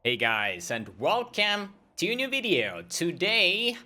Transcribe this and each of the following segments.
Hey guys, and welcome to a new video. Today,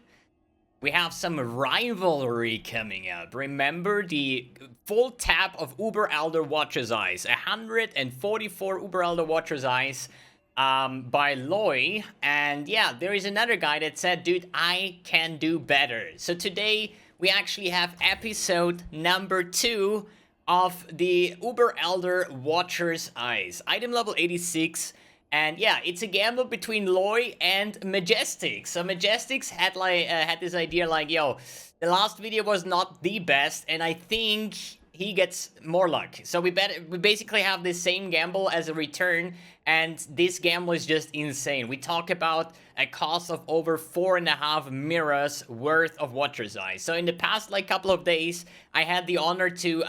we have some rivalry coming up. Remember the full tap of Uber Elder Watcher's Eyes. 144 Uber Elder Watcher's Eyes by Loy. And yeah, there is another guy that said, dude, I can do better. So today, we actually have episode number 2 of the Uber Elder Watcher's Eyes. Item level 86. And yeah, it's a gamble between Loy and mbXtreme. So mbXtreme had this idea like, yo, the last video was not the best, and I think he gets more luck. So we basically have the same gamble as a return, and this gamble is just insane. We talk about a cost of over 4.5 mirrors worth of Watcher's Eyes. So in the past couple of days, I had the honor to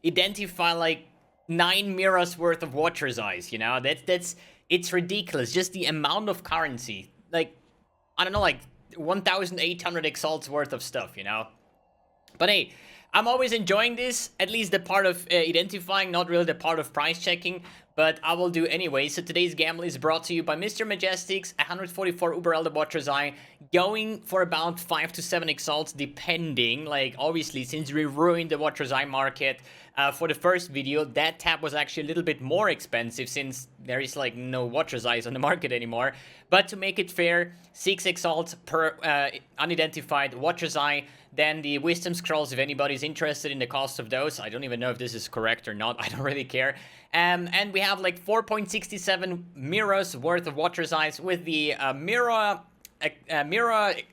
identify 9 mirrors worth of Watcher's Eyes, you know? It's ridiculous. Just the amount of currency. I don't know, 1,800 exalts worth of stuff, you know? But hey, I'm always enjoying this, at least the part of identifying, not really the part of price checking, but I will do anyway. So today's gamble is brought to you by Mr. mbXtreme, 144 Uber Elder Watcher's Eye, going for about 5 to 7 exalts, depending. Obviously, since we ruined the Watcher's Eye market for the first video, that tab was actually a little bit more expensive since there is no Watcher's Eyes on the market anymore. But to make it fair, 6 exalts per unidentified Watcher's Eye. Then the Wisdom Scrolls, if anybody's interested in the cost of those. I don't even know if this is correct or not. I don't really care. And we have 4.67 mirrors worth of Watcher's Eyes with the mirror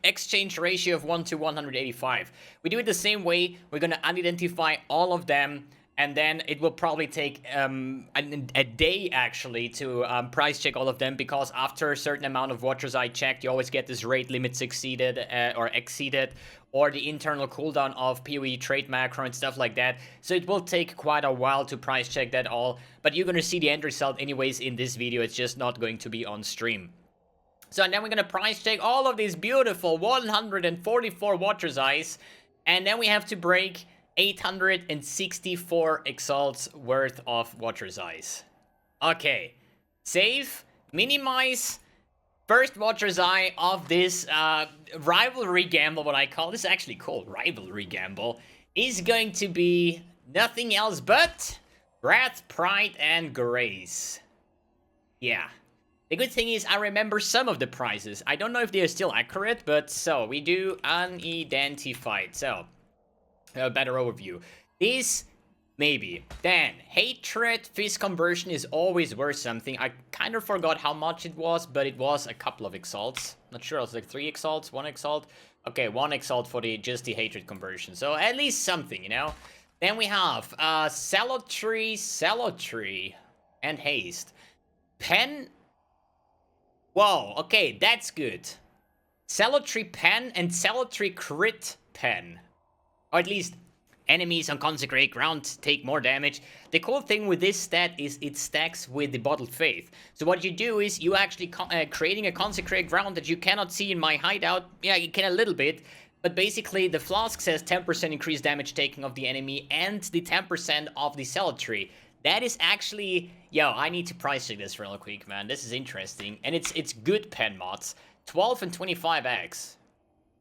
exchange ratio of 1 to 185. We do it the same way. We're going to unidentify all of them, and then it will probably take a day actually to price check all of them, because after a certain amount of Watcher's Eye checked, you always get this rate limit succeeded or exceeded, or the internal cooldown of PoE trade macro and stuff like that. So it will take quite a while to price check that all, but you're gonna see the end result anyways in this video. It's just not going to be on stream. So and then we're gonna price check all of these beautiful 144 Watcher's Eyes, and then we have to break 864 exalts worth of Watcher's Eyes. Okay, save, minimize. First Watcher's Eye of this rivalry gamble, what I call this, is actually called rivalry gamble, is going to be nothing else but Wrath, Pride, and Grace. Yeah. The good thing is I remember some of the prizes. I don't know if they are still accurate, but so we do unidentified. So a better overview. This maybe. Then Hatred Fist conversion is always worth something. I kind of forgot how much it was, but it was a couple of exalts. Not sure, it was 3 exalts, 1 exalt. Okay, 1 exalt for just the Hatred conversion. So at least something, you know. Then we have Cemetery, and Haste. Pen. Whoa, okay, that's good. Cemetery Pen and Cemetery Crit Pen. Or at least enemies on consecrated ground take more damage. The cool thing with this stat is it stacks with the Bottled Faith. So what you do is you actually creating a consecrated ground that you cannot see in my hideout. Yeah, you can a little bit. But basically the flask says 10% increased damage taking of the enemy and the 10% of the cemetery. That is actually, yo, I need to price check this real quick, man. This is interesting. And it's good pen mods. 12 and 25x.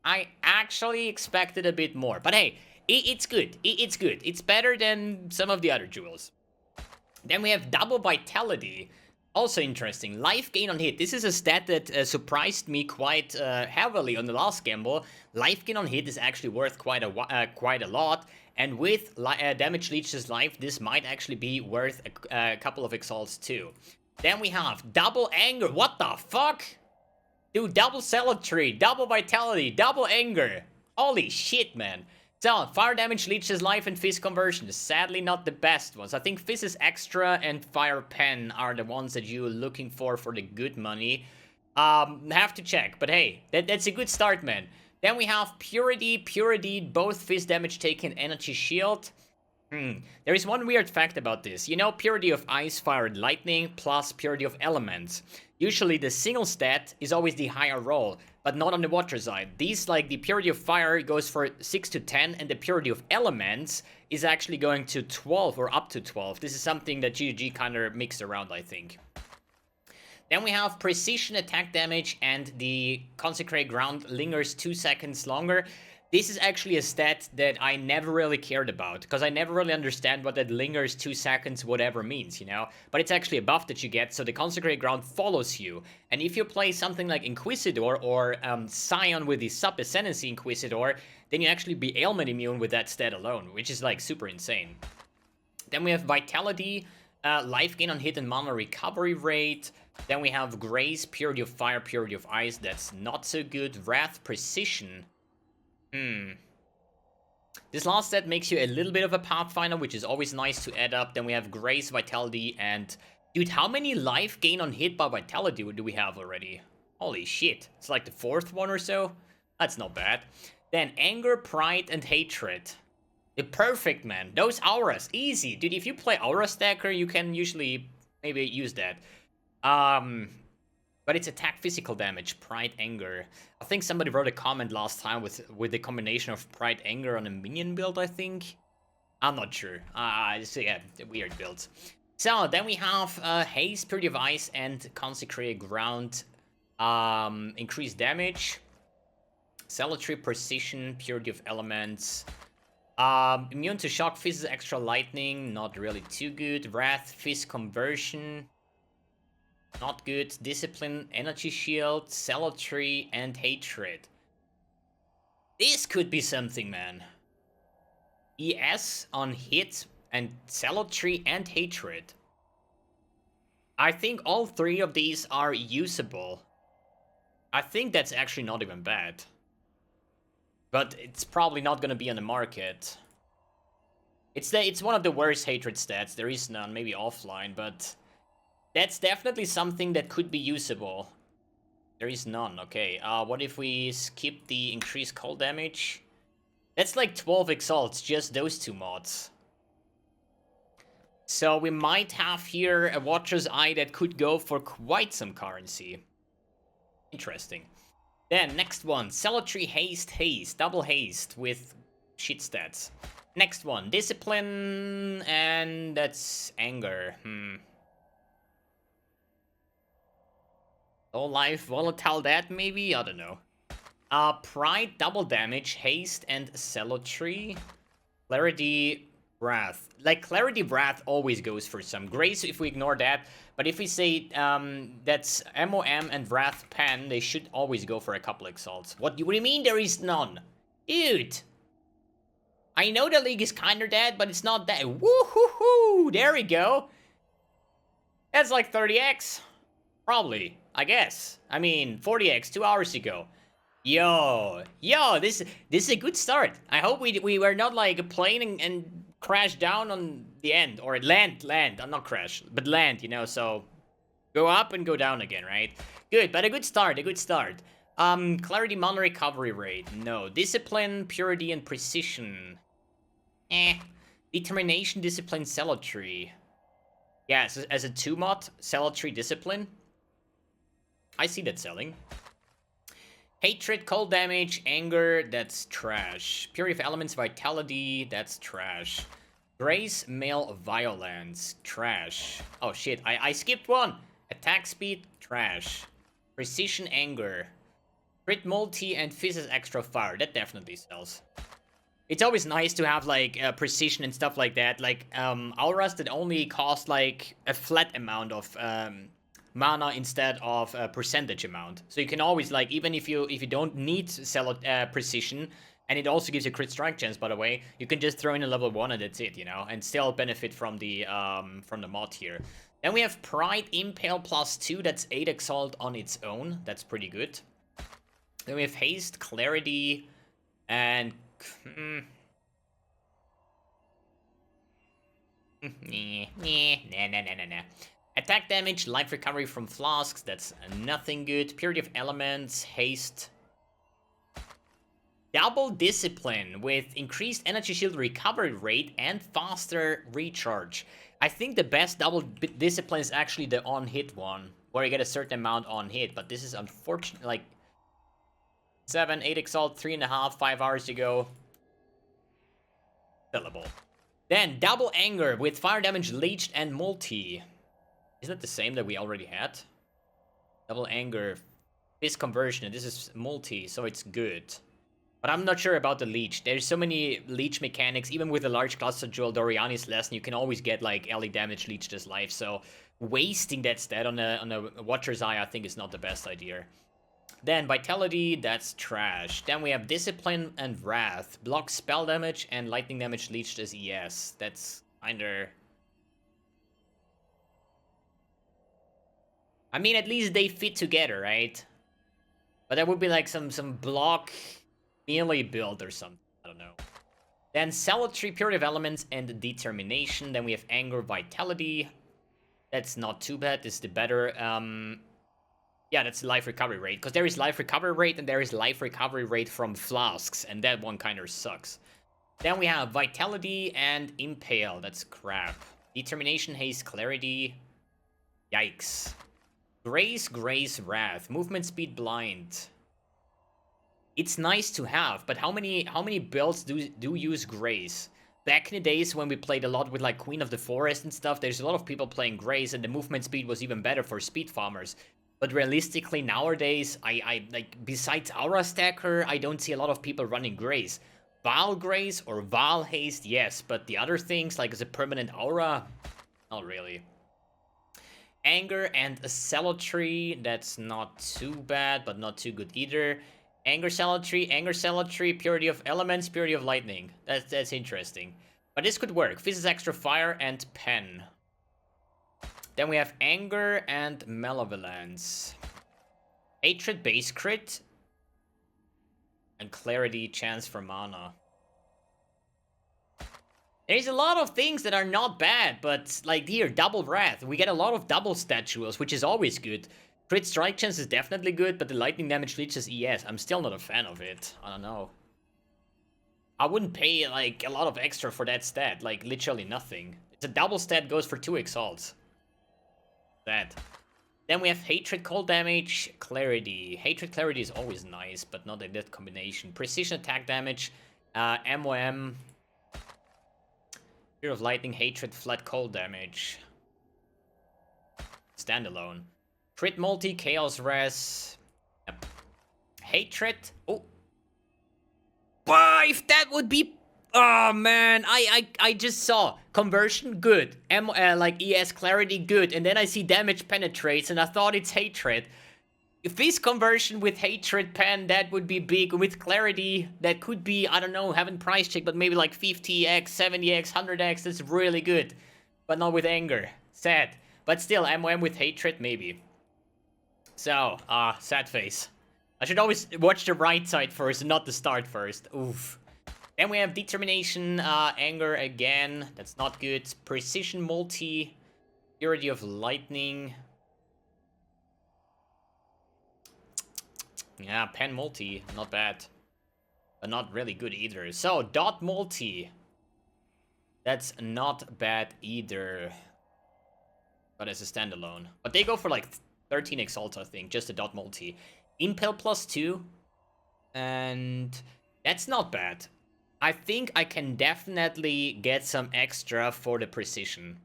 I actually expected a bit more. But hey, it's good. It's good. It's better than some of the other jewels. Then we have double vitality. Also interesting. Life gain on hit. This is a stat that surprised me quite heavily on the last gamble. Life gain on hit is actually worth quite a lot. And with damage leeches life, this might actually be worth a couple of exalts too. Then we have double anger. What the fuck? Dude, double cemetery, double vitality, double anger. Holy shit, man. So, fire damage, leeches life, and fist conversion. Sadly, not the best ones. I think fist is extra, and fire pen are the ones that you're looking for the good money. Have to check, but hey, that's a good start, man. Then we have purity, both fist damage taken, energy shield. There is one weird fact about this. You know, purity of ice, fire, and lightning, plus purity of elements. Usually the single stat is always the higher roll, but not on the Watcher's Eye. These, like the purity of fire goes for 6 to 10, and the purity of elements is actually going to 12 or up to 12. This is something that GG kind of mixed around, I think. Then we have precision attack damage, and the consecrated ground lingers 2 seconds longer. This is actually a stat that I never really cared about, because I never really understand what that lingers 2 seconds whatever means, you know? But it's actually a buff that you get, so the consecrated ground follows you. And if you play something like Inquisitor or Scion with the sub-ascendancy Inquisitor, then you actually be ailment immune with that stat alone, which is like super insane. Then we have Vitality, life gain on hit and mana recovery rate. Then we have Grace, Purity of Fire, Purity of Ice, that's not so good. Wrath, Precision. This last set makes you a little bit of a Pathfinder, which is always nice to add up. Then we have Grace, Vitality, and... Dude, how many life gain on hit by Vitality do we have already? Holy shit. It's like the 4th one or so? That's not bad. Then Anger, Pride, and Hatred. The perfect, man. Those auras, easy. Dude, if you play Aura Stacker, you can usually maybe use that. But it's attack physical damage, Pride, Anger. I think somebody wrote a comment last time with the combination of Pride, Anger on a minion build, I think. I'm not sure. Yeah, weird builds. So, then we have Haste, Purity of Ice, and Consecrated Ground. Increased damage. Zealotry, Precision, Purity of Elements. Immune to Shock, Fizz, Extra Lightning. Not really too good. Wrath, Fizz Conversion. Not good. Discipline, Energy Shield, Zealotry, and Hatred. This could be something, man. ES on hit and Zealotry and Hatred. I think all 3 of these are usable. I think that's actually not even bad. But it's probably not gonna be on the market. It's one of the worst Hatred stats. There is none, maybe offline, but... That's definitely something that could be usable. There is none, okay. What if we skip the increased cold damage? That's like 12 exalts, just those 2 mods. So we might have here a Watcher's Eye that could go for quite some currency. Interesting. Then, next one. Zealotry, Haste, double haste with shit stats. Next one. Discipline, and that's Anger. Low life, volatile that maybe? I don't know. Pride, double damage, haste, and Zealotry. Clarity, Wrath. Like, Clarity, Wrath always goes for some. Grace, if we ignore that. But if we say that's MOM and Wrath Pen, they should always go for a couple exalts. What do you mean there is none? Dude! I know the league is kinda dead, but it's not dead. Woo-hoo-hoo! There we go! That's like 30x. Probably, I guess. I mean, 40x 2 hours ago. Yo, this is a good start. I hope we were not like playing and crash down on the end, or land. Not crash, but land. You know, so go up and go down again, right? Good, but a good start. Clarity, mana recovery rate. No. Discipline, purity, and precision. Determination, discipline, zealotry. Yeah, so as a 2 mod, zealotry, discipline. I see that selling. Hatred, cold damage, anger, that's trash. Purity of Elements, vitality, that's trash. Grace, male violence, trash. Oh shit, I skipped one. Attack speed, trash. Precision, anger. Crit multi and Fizz's extra fire, that definitely sells. It's always nice to have like precision and stuff like that. Like auras that only cost like a flat amount of mana instead of a percentage amount. So you can always, like, even if you don't need precision, and it also gives you crit strike chance, by the way, you can just throw in a level 1 and that's it, you know, and still benefit from the mod here. Then we have Pride Impale +2, that's 8 exalt on its own, that's pretty good. Then we have Haste, Clarity, and nah. Attack damage, life recovery from flasks, that's nothing good. Purity of Elements, haste. Double discipline with increased energy shield recovery rate and faster recharge. I think the best double discipline is actually the on-hit one, where you get a certain amount on hit, but this is unfortunate, like 7, 8 exalt, 3.5, 5 hours ago. Sellable. Then double anger with fire damage, leeched, and multi. Isn't that the same that we already had? Double anger. This conversion, and this is multi, so it's good. But I'm not sure about the leech. There's so many leech mechanics. Even with a large cluster jewel, Doriani's lesson, you can always get like LE damage leech this life. So wasting that stat on a Watcher's Eye, I think, is not the best idea. Then Vitality, that's trash. Then we have Discipline and Wrath. Block spell damage and lightning damage leech as ES. That's kinda... I mean, at least they fit together, right? But that would be like some block melee build or something. I don't know. Then Zealotry, Purity of Elements, and Determination. Then we have Anger, Vitality. That's not too bad. This is the better. Yeah, that's the life recovery rate. Because there is life recovery rate and there is life recovery rate from flasks. And that one kind of sucks. Then we have Vitality and Impale. That's crap. Determination, Haste, Clarity. Yikes. Grace, Wrath. Movement Speed, Blind. It's nice to have, but how many builds do use Grace? Back in the days when we played a lot with like Queen of the Forest and stuff, there's a lot of people playing Grace, and the movement speed was even better for speed farmers. But realistically nowadays, I like, besides Aura Stacker, I don't see a lot of people running Grace. Val Grace or Val Haste, yes, but the other things, like as a permanent Aura, not really. Anger and a Zealotry, that's not too bad, but not too good either. Anger Zealotry, Purity of Elements, Purity of Lightning. That's interesting. But this could work. Physics Extra Fire and Pen. Then we have Anger and Malevolence. Hatred base crit. And Clarity chance for mana. There's a lot of things that are not bad, but like here, Double Wrath. We get a lot of double statues, which is always good. Crit strike chance is definitely good, but the lightning damage leeches ES. I'm still not a fan of it. I don't know. I wouldn't pay like a lot of extra for that stat, like literally nothing. It's a double stat, goes for 2 exalts. That. Then we have Hatred, Cold Damage, Clarity. Hatred, Clarity is always nice, but not in that combination. Precision attack damage, MOM. Fear of Lightning, Hatred, Flat Cold Damage. Standalone. Crit multi, Chaos Res. Yep. Hatred. Oh. Bah, if that would be... Oh, man. I just saw. Conversion, good. Like ES Clarity, good. And then I see damage penetrates, and I thought it's Hatred. If this conversion with Hatred Pen, that would be big. With Clarity, that could be, I don't know, haven't price checked, but maybe like 50x, 70x, 100x. That's really good. But not with Anger. Sad. But still, MOM with Hatred, maybe. So, sad face. I should always watch the right side first and not the start first. Oof. Then we have Determination, Anger again. That's not good. Precision multi. Purity of Lightning. Yeah, Pen multi. Not bad. But not really good either. So, Dot multi. That's not bad either. But as a standalone. But they go for like 13 exalts, I think. Just a Dot multi. Impel +2. And that's not bad. I think I can definitely get some extra for the precision.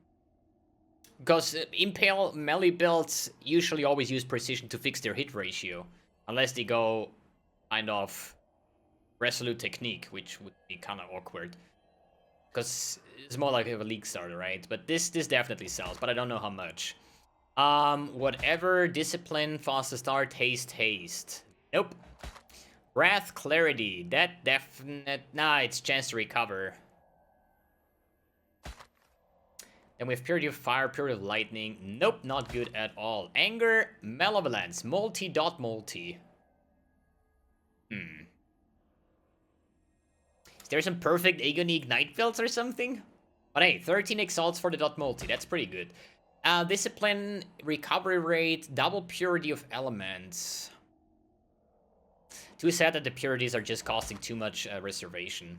Because Impale melee builds usually always use precision to fix their hit ratio. Unless they go kind of Resolute Technique, which would be kind of awkward. Because it's more like a league starter, right? But this definitely sells, but I don't know how much. Whatever. Discipline, Faster Start, Haste. Nope. Wrath, Clarity. That definite... Nah, it's Chance to Recover. Then we have Purity of Fire, Purity of Lightning. Nope, not good at all. Anger, Malevolence, multi. Is there some perfect Agony Ignite builds or something? But hey, 13 exalts for the dot multi. That's pretty good. Discipline, recovery rate, double Purity of Elements. Too sad that the purities are just costing too much reservation.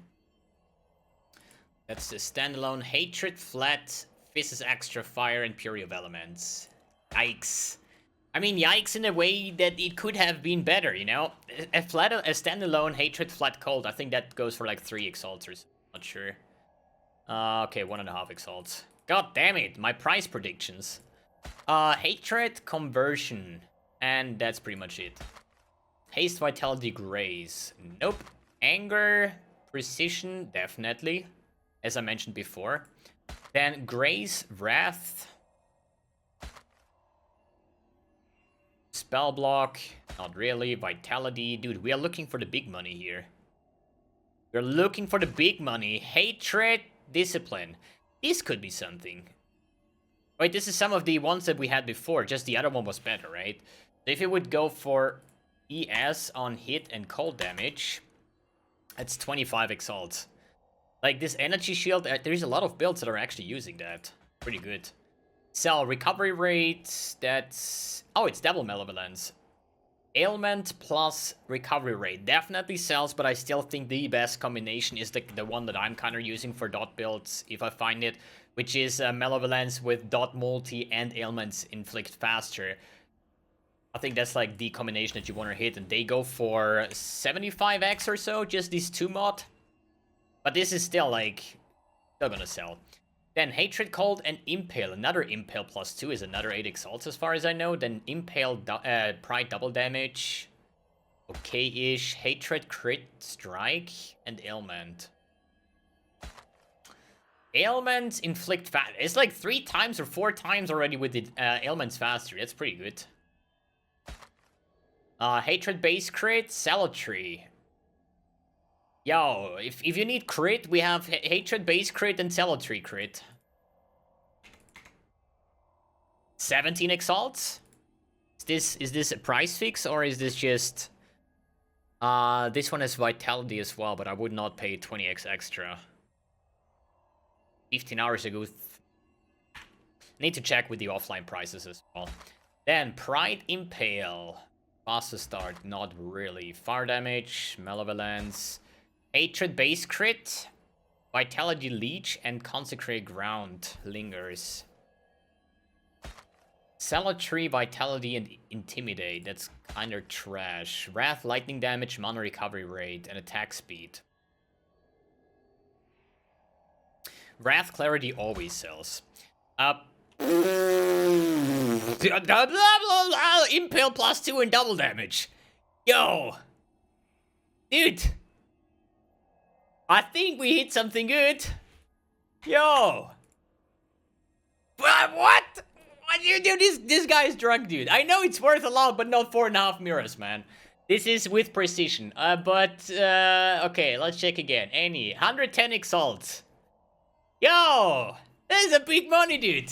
That's the standalone. Hatred, Flat, Physics Extra Fire, and Purity of Elements. Yikes. I mean, yikes in a way that it could have been better, you know? A standalone Hatred, Flat, Cold, I think that goes for like 3 exalts or something. Not sure. Okay, 1.5 exalts. God damn it, my price predictions. Hatred, Conversion. And that's pretty much it. Haste, Vitality, Grace. Nope. Anger, Precision, definitely. As I mentioned before. Then Grace, Wrath. Spell Block, not really. Vitality. Dude, we are looking for the big money here. We're looking for the big money. Hatred, Discipline. This could be something. Wait, this is some of the ones that we had before. Just the other one was better, right? So if it would go for ES on hit and cold damage, that's 25 Exalt. Like this energy shield, there's a lot of builds that are actually using that. Pretty good. Cell recovery rate, that's... Oh, it's double Malevolence. Ailment plus recovery rate. Definitely sells, but I still think the best combination is the one that I'm kind of using for dot builds, if I find it, which is Malevolence with dot multi and ailments inflict faster. I think that's like the combination that you want to hit, and they go for 75x or so, just these two mod. But this is still like, still gonna sell. Then Hatred, Cold, and Impale. Another Impale plus 2 is another 8 Exalts as far as I know. Then Impale, Pride double damage. Okay-ish. Hatred, Crit, Strike, and Ailment. Ailments inflict fast. It's like 3 times or 4 times already with the ailments faster. That's pretty good. Hatred base crit, Salutary. Yo, if you need crit, we have Hatred base crit and Salutary crit. 17 Exalts? Is this a price fix, or is this just... this one has Vitality as well, but I would not pay 20x extra. 15 hours ago. Need to check with the offline prices as well. Then, Pride Impale. Faster start, not really. Fire damage, Malevolence... Hatred base crit, Vitality Leech, and Consecrate Ground lingers. Salutary, Vitality, and Intimidate. That's kinda trash. Wrath, lightning damage, mana recovery rate, and attack speed. Wrath, Clarity always sells. Impale plus 2 and double damage. Yo! Dude! I think we hit something good. Yo. What? Dude, this guy is drunk, dude. I know it's worth a lot, but not 4.5 mirrors, man. This is with precision. Okay, let's check again. 110 Exalts. Yo. That is a big money, dude.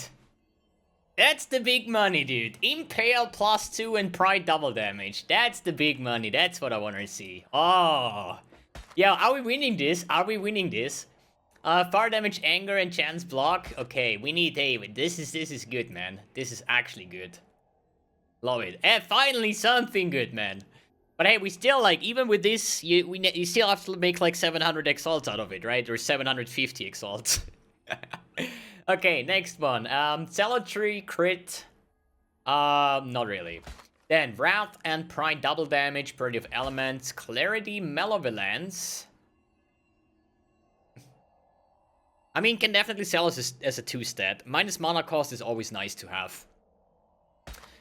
That's the big money, dude. Impale plus 2 and Pride double damage. That's the big money. That's what I want to see. Oh. Yeah, are we winning this? Are we winning this? Fire damage, anger, and chance block. Okay, we need David. This is good, man. This is actually good. Love it. And finally something good, man. But hey, we still like, even with this, you still have to make like 700 Exalts out of it, right? Or 750 Exalts. Okay, next one. Salutary crit. Not really. Then, Wrath and Pride double damage, Purity of Elements, Clarity, Malevolence. I mean, can definitely sell as a 2-stat. Minus mana cost is always nice to have.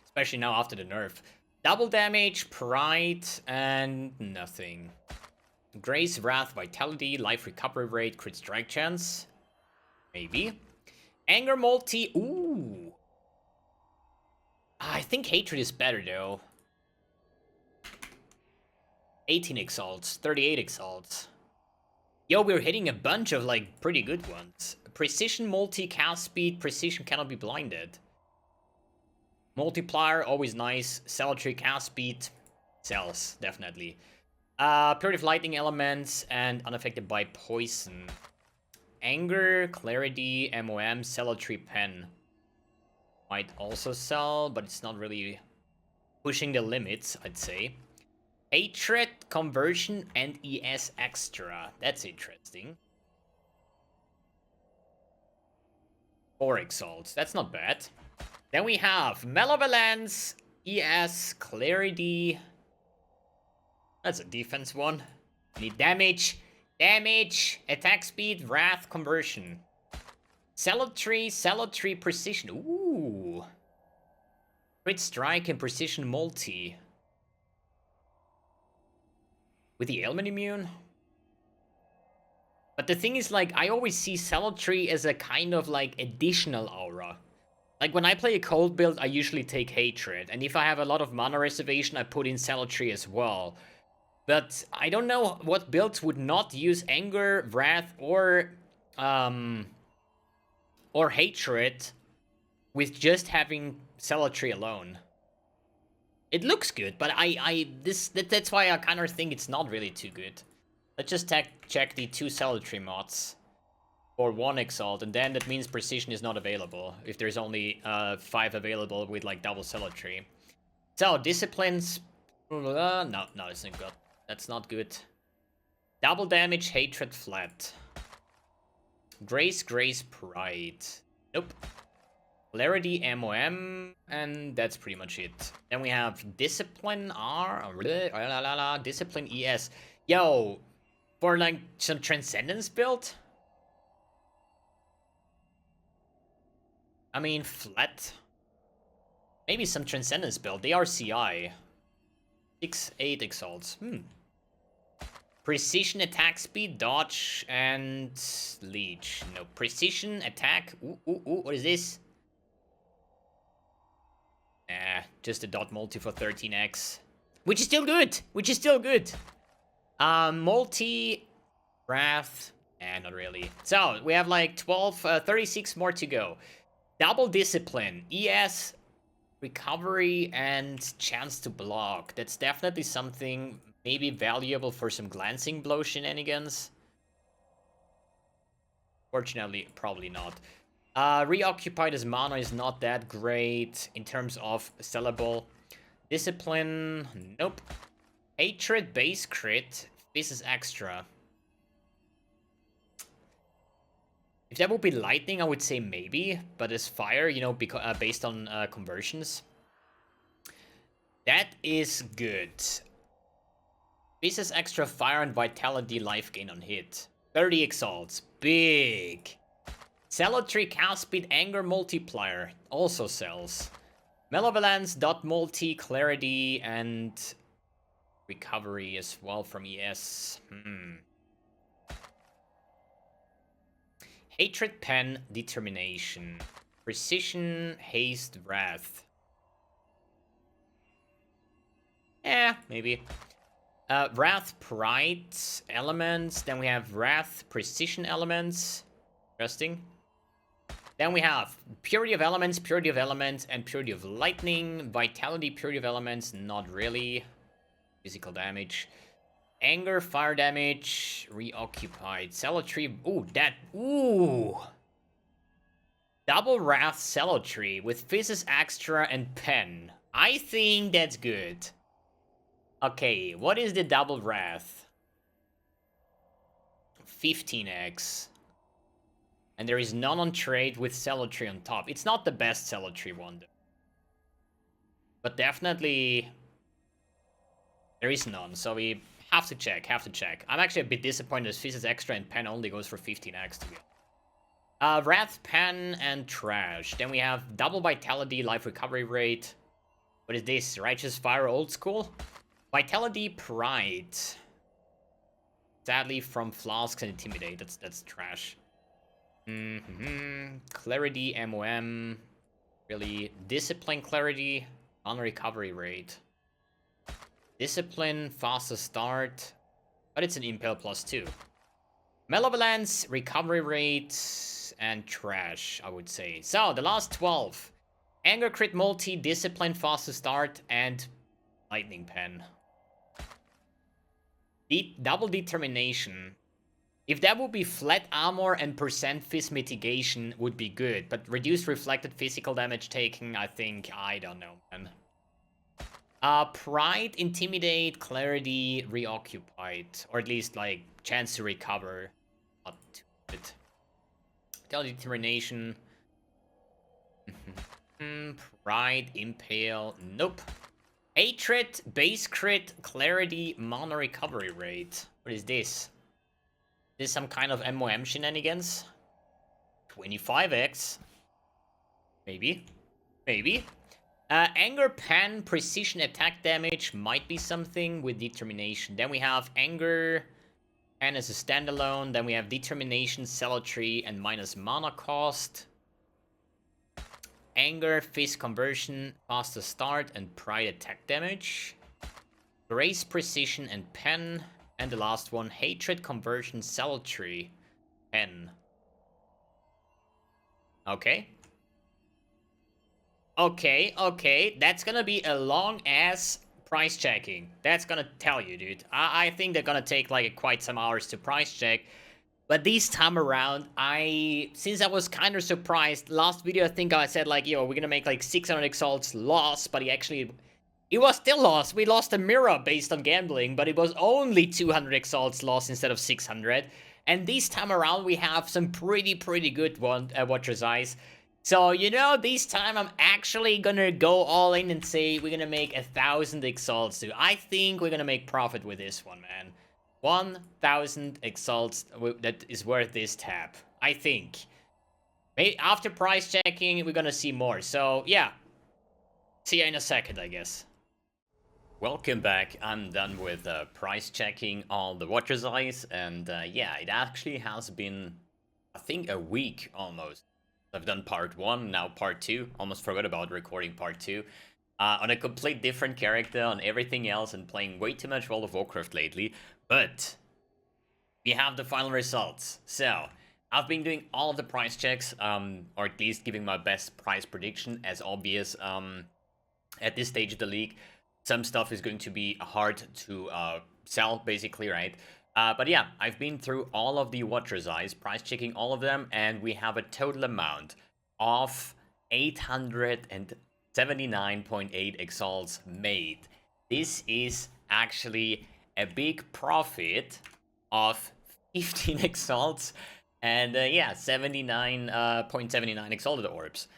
Especially now after the nerf. Double damage, Pride, and nothing. Grace, Wrath, Vitality, Life Recovery Rate, Crit Strike Chance. Maybe. Anger multi, ooh. I think Hatred is better, though. 18 Exalts, 38 Exalts. Yo, we're hitting a bunch of, like, pretty good ones. Precision, multi, cast speed, precision cannot be blinded. Multiplier, always nice. Salutary, cast speed, sells, definitely. Purity of lightning elements, and unaffected by poison. Anger, clarity, MOM, Salutary pen. Might also sell, but it's not really pushing the limits, I'd say. Hatred, conversion, and ES extra. That's interesting. 4 Exalts. That's not bad. Then we have Malevolence, ES, Clarity. That's a defense one. Need damage. Damage, attack speed, Wrath, conversion. Salutary, Precision. Ooh. Crit strike and precision multi. With the ailment immune? But the thing is, like, I always see Zealotry as a kind of, like, additional aura. Like, when I play a cold build, I usually take Hatred. And if I have a lot of mana reservation, I put in Zealotry as well. But I don't know what builds would not use Anger, Wrath, or Hatred with just having Zealotry alone. It looks good, but that's why I kind of think it's not really too good. Let's just check the 2 Zealotry mods for 1 Exalt, and then that means Precision is not available if there's only 5 available with like double Zealotry. So Disciplines, no, that's not good. That's not good. Double damage, Hatred flat. Grace, Pride. Nope. Clarity, MOM, and that's pretty much it. Then we have Discipline R, Discipline ES. Yo, for like some Transcendence build? I mean, flat. Maybe some Transcendence build. They are CI. 6-8 Exalts. Precision attack speed, dodge, and leech. No, precision attack. Ooh, what is this? Nah, just a dot multi for 13x. Which is still good. Multi, Wrath, not really. So, we have like 36 more to go. Double Discipline, ES, Recovery, and Chance to Block. That's definitely something maybe valuable for some Glancing Blow shenanigans. Fortunately, probably not. Reoccupied as mana is not that great in terms of sellable. Discipline, nope. Hatred, base crit, this is extra. If that would be lightning, I would say maybe, but as fire, you know, because based on conversions, that is good. This is extra fire and vitality life gain on hit. 30 exalts, big. Zealotry cast speed anger multiplier also sells. Malevolence, dot multi, clarity, and recovery as well from ES. Hatred, pen, determination, precision, haste, wrath. Maybe. Wrath, pride, elements. Then we have wrath, precision elements. Interesting. Then we have purity of elements, and purity of lightning. Vitality, purity of elements, not really. Physical damage. Anger, fire damage, reoccupied. Zealotry, ooh. Double Wrath Zealotry with Physis Extra and Pen. I think that's good. Okay, what is the Double Wrath? 15x. And there is none on trade with Zealotry on top. It's not the best Zealotry one, though. But definitely, there is none, so we have to check. I'm actually a bit disappointed as Physis Extra and Pen only goes for 15x, to be honest. Wrath, Pen, and Trash. Then we have double Vitality, life recovery rate. What is this? Righteous Fire Old School? Vitality, Pride. Sadly, from Flasks and Intimidate. That's trash. Clarity, MOM. Really. Discipline, Clarity, on recovery rate. Discipline, faster start. But it's an Impale +2. Malevolence, recovery rate, and trash, I would say. So, the last 12. Anger, crit, multi, discipline, faster start, and lightning pen. Double determination. If that would be flat armor and percent phys mitigation would be good, but reduced reflected physical damage taken, I think, I don't know, man. Pride, intimidate, clarity, reoccupied, or at least like chance to recover. Not too good. Double determination. Pride, impale, nope. Hatred, base crit, clarity, mana recovery rate. What is this? Is this some kind of MOM shenanigans? 25x? Maybe. Anger, Pen, precision attack damage might be something with determination. Then we have Anger, Pen as a standalone. Then we have determination, zealotry, and minus mana cost. Anger, fist conversion, faster start, and pride attack damage. Grace, precision, and Pen. And the last one, hatred, conversion, zealotry, Pen. Okay. Okay, that's gonna be a long-ass price checking. That's gonna tell you, dude. I think they're gonna take, like, quite some hours to price check. But this time around, since I was kind of surprised, last video I think I said, like, yo, we're gonna make, like, 600 exalts loss, but it was still loss. We lost a mirror based on gambling, but it was only 200 exalts loss instead of 600. And this time around, we have some pretty good Watcher's Eyes. So, you know, this time I'm actually gonna go all in and say we're gonna make 1,000 exalts, dude. I think we're gonna make profit with this one, man. 1,000 exalts, that is worth this tab. I think. Maybe after price checking, we're gonna see more. So, yeah. See ya in a second, I guess. Welcome back. I'm done with price checking all the Watcher's Eyes. And yeah, it actually has been, I think, a week almost. I've done part 1, now part 2. Almost forgot about recording part 2. On a complete different character, on everything else, and playing way too much World of Warcraft lately. But we have the final results. So, I've been doing all of the price checks, or at least giving my best price prediction, as obvious. At this stage of the league, some stuff is going to be hard to sell, basically, right? But yeah, I've been through all of the Watcher's Eyes, price checking all of them, and we have a total amount of 879.8 exalts made. This is actually a big profit of 15 exalts, and yeah, 79.79 exalted orbs.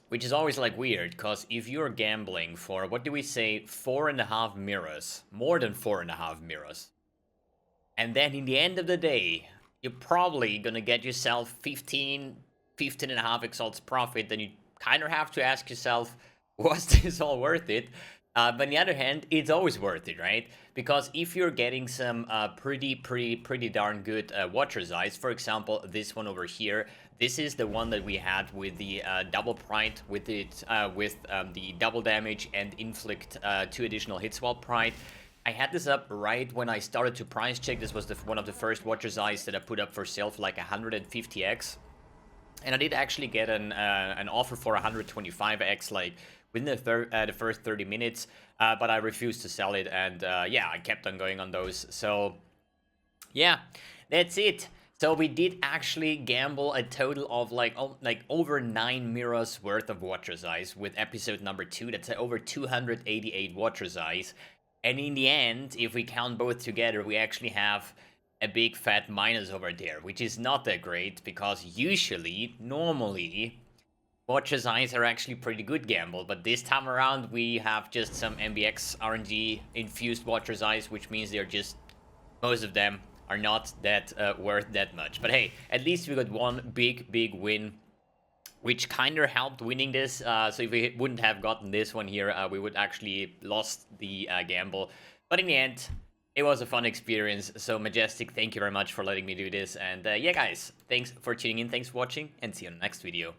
Which is always, like, weird, because if you're gambling for, what do we say, 4.5 mirrors, more than 4.5 mirrors, and then in the end of the day, you're probably gonna get yourself 15.5 exalts profit, then you kind of have to ask yourself, was this all worth it? But on the other hand, it's always worth it, right? Because if you're getting some pretty darn good Watcher's Eyes, for example, this one over here, this is the one that we had with the double pride, with it the double damage and inflict 2 additional hits while pride. I had this up right when I started to price check. This was one of the first Watcher's Eyes that I put up for sale for like 150x. And I did actually get an offer for 125x, like, within the first 30 minutes, but I refused to sell it, and yeah, I kept on going on those. So yeah, that's it. So we did actually gamble a total of like over 9 mirrors worth of Watcher's Eyes with episode number 2. That's over 288 Watcher's Eyes. And in the end, if we count both together, we actually have a big fat minus over there, which is not that great, because normally, Watcher's Eyes are actually pretty good gamble, but this time around we have just some mbX RNG infused Watcher's Eyes, which means they're just, most of them are not that worth that much. But hey, at least we got one big win, which kind of helped winning this. So if we wouldn't have gotten this one here, we would actually lost the gamble. But in the end, it was a fun experience. So Majestic, thank you very much for letting me do this. And yeah, guys, thanks for tuning in, thanks for watching, and see you on the next video.